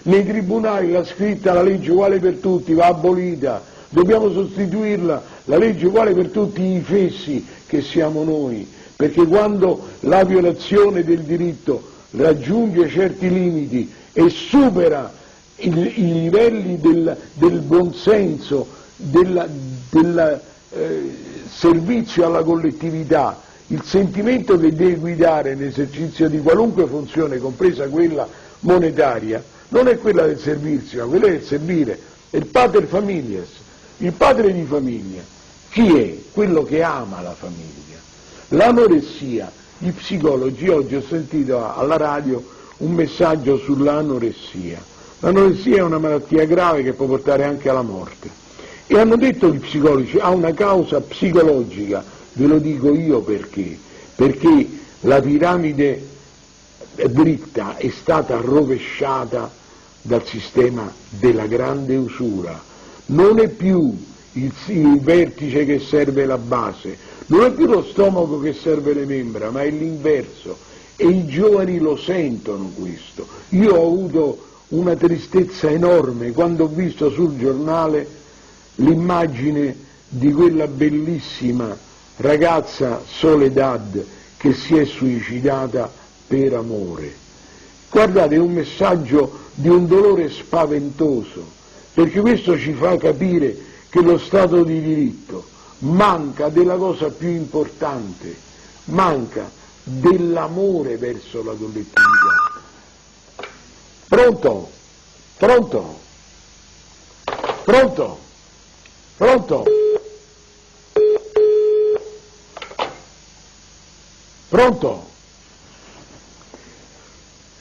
Nei tribunali la scritta la legge uguale per tutti va abolita, dobbiamo sostituirla, la legge uguale per tutti i fessi che siamo noi, perché quando la violazione del diritto raggiunge certi limiti e supera i livelli del buonsenso, del servizio alla collettività, il sentimento che deve guidare l'esercizio di qualunque funzione, compresa quella monetaria, non è quella del servizio, ma quella del servire, è il pater familias, il padre di famiglia. Chi è? Quello che ama la famiglia. L'anoressia, gli psicologi, oggi ho sentito alla radio un messaggio sull'anoressia. L'anoressia è una malattia grave che può portare anche alla morte. E hanno detto gli psicologi, ha una causa psicologica, ve lo dico io perché. Perché la piramide dritta è stata rovesciata dal sistema della grande usura. Non è più il vertice che serve la base, non è più lo stomaco che serve le membra, ma è l'inverso. E i giovani lo sentono questo. Io ho avuto una tristezza enorme quando ho visto sul giornale l'immagine di quella bellissima ragazza Soledad che si è suicidata per amore. Guardate, è un messaggio di un dolore spaventoso, perché questo ci fa capire che lo Stato di diritto manca della cosa più importante, manca dell'amore verso la collettività. Pronto? Pronto? Pronto? Pronto? Pronto?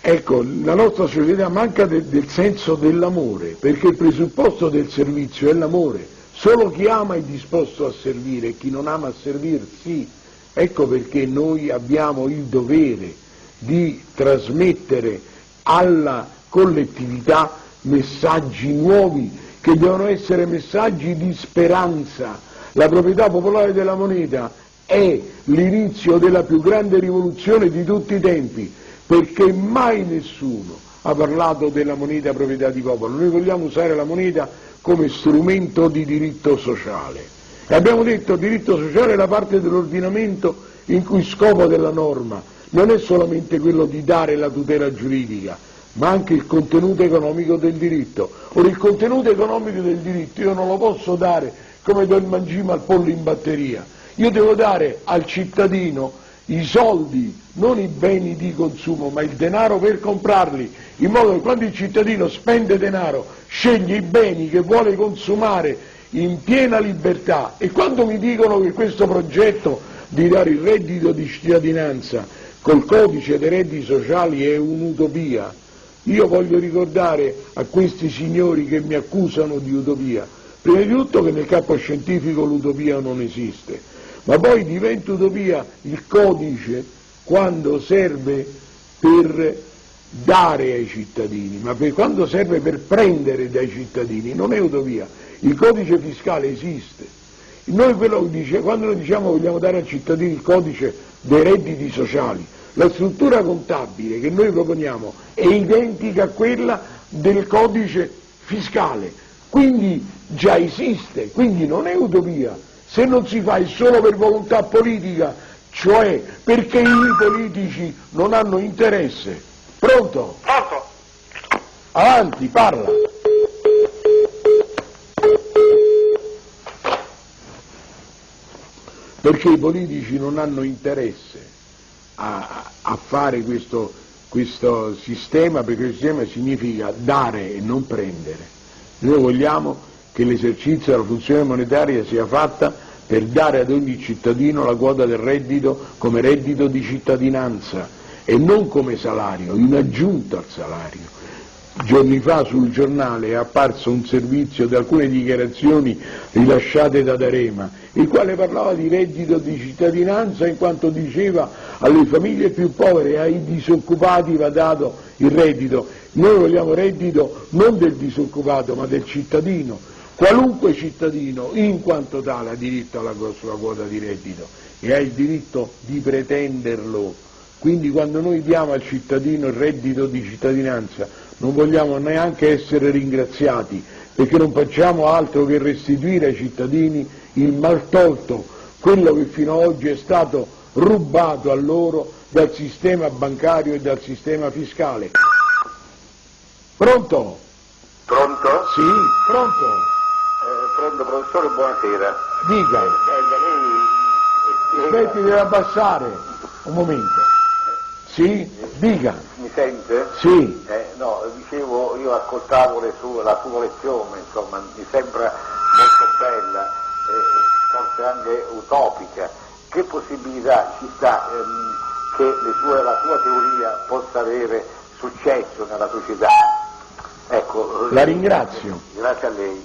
Ecco, la nostra società manca del senso dell'amore, perché il presupposto del servizio è l'amore. Solo chi ama è disposto a servire e chi non ama a servirsi. Ecco perché noi abbiamo il dovere di trasmettere alla collettività messaggi nuovi, che devono essere messaggi di speranza. La proprietà popolare della moneta è l'inizio della più grande rivoluzione di tutti i tempi, perché mai nessuno ha parlato della moneta proprietà di popolo. Noi vogliamo usare la moneta come strumento di diritto sociale. E abbiamo detto che il diritto sociale è la parte dell'ordinamento in cui scopo della norma non è solamente quello di dare la tutela giuridica, ma anche il contenuto economico del diritto. Ora, il contenuto economico del diritto io non lo posso dare come do il mangime al pollo in batteria. Io devo dare al cittadino i soldi, non i beni di consumo, ma il denaro per comprarli, in modo che quando il cittadino spende denaro sceglie i beni che vuole consumare in piena libertà. E quando mi dicono che questo progetto di dare il reddito di cittadinanza col codice dei redditi sociali è un'utopia, io voglio ricordare a questi signori che mi accusano di utopia, prima di tutto che nel campo scientifico l'utopia non esiste, ma poi diventa utopia il codice quando serve per dare ai cittadini, ma quando serve per prendere dai cittadini non è utopia. Il codice fiscale esiste. Noi quello che dice, quando noi diciamo vogliamo dare ai cittadini il codice dei redditi sociali, la struttura contabile che noi proponiamo è identica a quella del codice fiscale, quindi già esiste, quindi non è utopia. Se non si fa è solo per volontà politica, cioè perché i politici non hanno interesse. Pronto? Pronto? Avanti, parla. Perché i politici non hanno interesse a fare questo sistema, perché il sistema significa dare e non prendere. Noi vogliamo che l'esercizio della funzione monetaria sia fatta per dare ad ogni cittadino la quota del reddito come reddito di cittadinanza e non come salario, in aggiunta al salario. Giorni fa sul giornale è apparso un servizio di alcune dichiarazioni rilasciate da D'Arema, il quale parlava di reddito di cittadinanza in quanto diceva alle famiglie più povere e ai disoccupati va dato il reddito. Noi vogliamo reddito non del disoccupato ma del cittadino. Qualunque cittadino in quanto tale ha diritto alla sua quota di reddito e ha il diritto di pretenderlo. Quindi quando noi diamo al cittadino il reddito di cittadinanza non vogliamo neanche essere ringraziati, perché non facciamo altro che restituire ai cittadini il maltolto, quello che fino ad oggi è stato rubato a loro dal sistema bancario e dal sistema fiscale. Pronto? Pronto? Sì, pronto. Pronto, professore, buonasera. Dica. Aspetti, deve abbassare. Un momento. Sì, dica. Mi sente? Sì. No, dicevo, io ascoltavo la sua lezione, insomma, mi sembra molto bella, forse anche utopica. Che possibilità ci sta che la sua teoria possa avere successo nella società? Ecco, La ringrazio. Grazie a lei.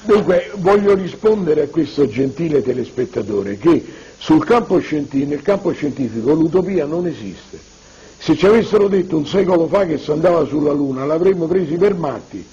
Dunque, voglio rispondere a questo gentile telespettatore che nel campo scientifico l'utopia non esiste. Se ci avessero detto un secolo fa che si andava sulla Luna l'avremmo presi per matti.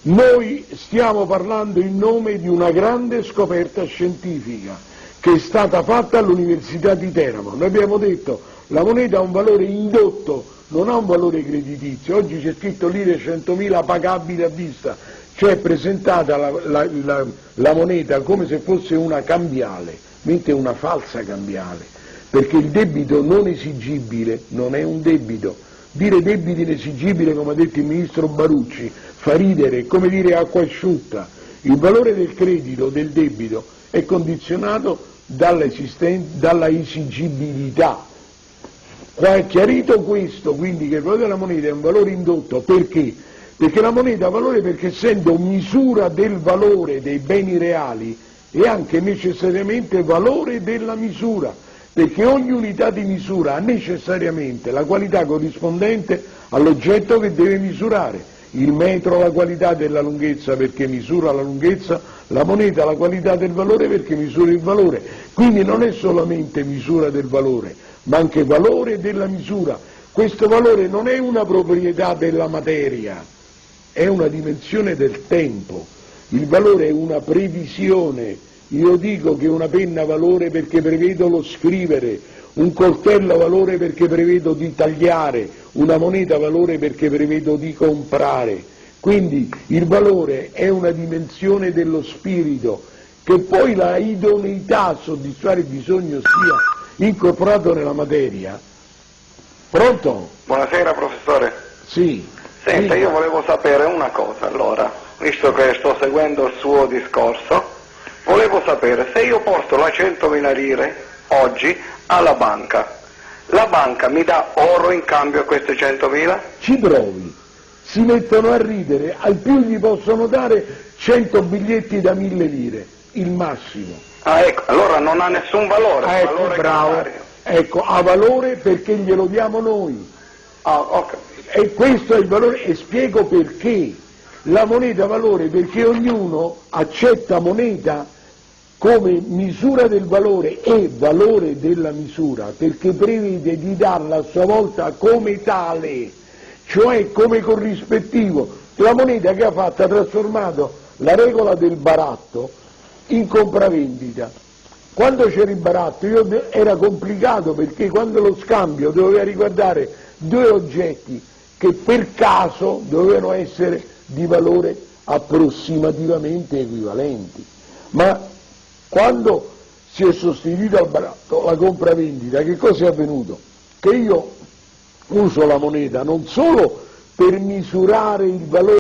Noi stiamo parlando in nome di una grande scoperta scientifica che è stata fatta all'Università di Teramo. Noi abbiamo detto la moneta ha un valore indotto, non ha un valore creditizio. Oggi c'è scritto lire 100.000 pagabili a vista, cioè presentata la moneta come se fosse una cambiale, mentre è una falsa cambiale, perché il debito non esigibile non è un debito. Dire debito inesigibile, come ha detto il ministro Barucci, fa ridere, è come dire acqua asciutta. Il valore del credito, del debito, è condizionato dalla esigibilità. Qua è chiarito questo, quindi, che il valore della moneta è un valore indotto. Perché? Perché la moneta ha valore perché, essendo misura del valore dei beni reali, è anche necessariamente valore della misura, perché ogni unità di misura ha necessariamente la qualità corrispondente all'oggetto che deve misurare. Il metro ha la qualità della lunghezza perché misura la lunghezza, la moneta ha la qualità del valore perché misura il valore. Quindi non è solamente misura del valore, ma anche valore della misura. Questo valore non è una proprietà della materia, è una dimensione del tempo. Il valore è una previsione. Io dico che una penna ha valore perché prevedo lo scrivere, un coltello ha valore perché prevedo di tagliare, una moneta ha valore perché prevedo di comprare. Quindi il valore è una dimensione dello spirito, che poi la idoneità a soddisfare il bisogno sia incorporato nella materia. Pronto? Buonasera, professore. Sì. Senta, io volevo sapere una cosa, allora, visto che sto seguendo il suo discorso, volevo sapere se io porto la 100.000 lire oggi alla banca, la banca mi dà oro in cambio a queste 100.000? Ci provi, si mettono a ridere, al più gli possono dare 100 biglietti da 1.000 lire, il massimo. Ah, ecco, allora non ha nessun valore, ecco, valore bravo, cambiario. Ecco, ha valore perché glielo diamo noi. Ah, ok. E questo è il valore, e spiego perché. La moneta ha valore perché ognuno accetta moneta come misura del valore e valore della misura, perché prevede di darla a sua volta come tale, cioè come corrispettivo. La moneta che ha fatto ha trasformato la regola del baratto in compravendita. Quando c'era il baratto era complicato perché quando lo scambio doveva riguardare due oggetti che per caso dovevano essere di valore approssimativamente equivalenti, ma quando si è sostituito al baratto la compravendita, che cosa è avvenuto? Che io uso la moneta non solo per misurare il valore